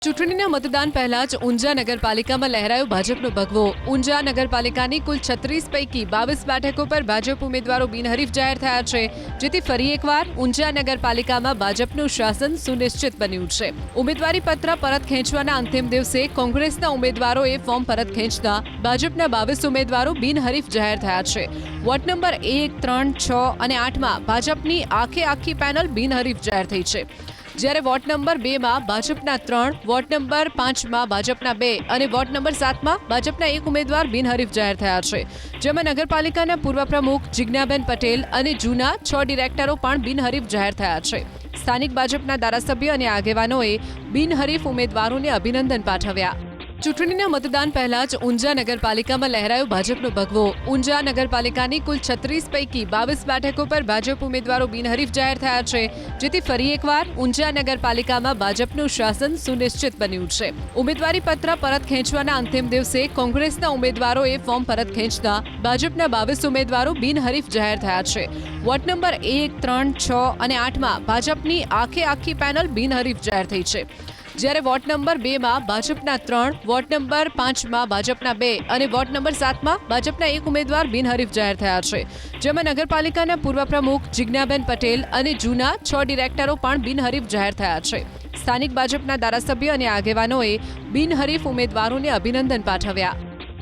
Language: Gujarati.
ચૂંટણીના મતદાન પહેલા જ ઊંઝા નગરપાલિકામાં લહેરાયો ભાજપનો ભગવો। ઊંઝા નગરપાલિકાની કુલ 36 પૈકી 22 બેઠકો પર ભાજપ ઉમેદવારો બિનહરીફ જાહેર થયા છે, જેથી ફરી એકવાર ઊંઝા નગરપાલિકામાં ભાજપનું શાસન સુનિશ્ચિત બન્યું છે। ઉમેદવારી પત્ર પરત ખેંચવાના અંતિમ દિવસે કોંગ્રેસના ઉમેદવારોએ ફોર્મ પરત ખેંચતા ભાજપના 22 ઉમેદવારો બિનહરીફ જાહેર થયા છે। વોર્ડ નંબર 1, 3, 6 અને 8માં ભાજપની આખી પેનલ બિનહરીફ જાહેર થઈ છે, જ્યારે વોર્ડ નંબર 2માં ભાજપના 3, વોર્ડ નંબર 5માં ભાજપના 2 અને વોર્ડ નંબર 7માં ભાજપના 1 ઉમેદવાર બિનહરીફ જાહેર થયા છે, જેમાં નગરપાલિકાના પૂર્વ પ્રમુખ જિજ્ઞાબેન પટેલ અને જૂના 6 ડિરેક્ટરો પણ બિનહરીફ જાહેર થયા છે। સ્થાનિક ભાજપના ધારાસભ્ય અને આગેવાનોએ બિનહરીફ ઉમેદવારોને અભિનંદન પાઠવ્યા। ચૂંટણીના મતદાન પહેલા જ ઊંઝા નગરપાલિકામાં લહેરાયો ભાજપનો ભગવો। ઊંઝા નગરપાલિકાની કુલ 36 પૈકી 22 બેઠકો પર ભાજપ ઉમેદવારો બિનહરીફ જાહેર થયા છે, જેથી ફરી એકવાર ઊંઝા નગરપાલિકામાં ભાજપનું શાસન સુનિશ્ચિત બન્યું છે। ઉમેદવારી પત્ર પરત ખેંચવાના અંતિમ દિવસે કોંગ્રેસના ઉમેદવારોએ ફોર્મ પરત ખેંચતા ભાજપના 22 ઉમેદવારો બિનહરીફ જાહેર થયા છે। વોર્ડ નંબર 1, 3, 6 અને 8માં ભાજપની આખી પેનલ બિનહરીફ જાહેર થઈ છે, જ્યારે વોર્ડ નંબર 2માં ભાજપના 3, વોર્ડ નંબર 5માં ભાજપના 2 અને વોર્ડ નંબર 7માં ભાજપના 1 ઉમેદવાર બિનહરીફ જાહેર થયા છે, જેમાં નગરપાલિકાના પૂર્વ પ્રમુખ જિજ્ઞાબેન પટેલ અને જૂના 6 ડિરેક્ટરો પણ બિનહરીફ જાહેર થયા છે। સ્થાનિક ભાજપના ધારાસભ્ય અને આગેવાનોએ બિનહરીફ ઉમેદવારોને અભિનંદન પાઠવ્યા।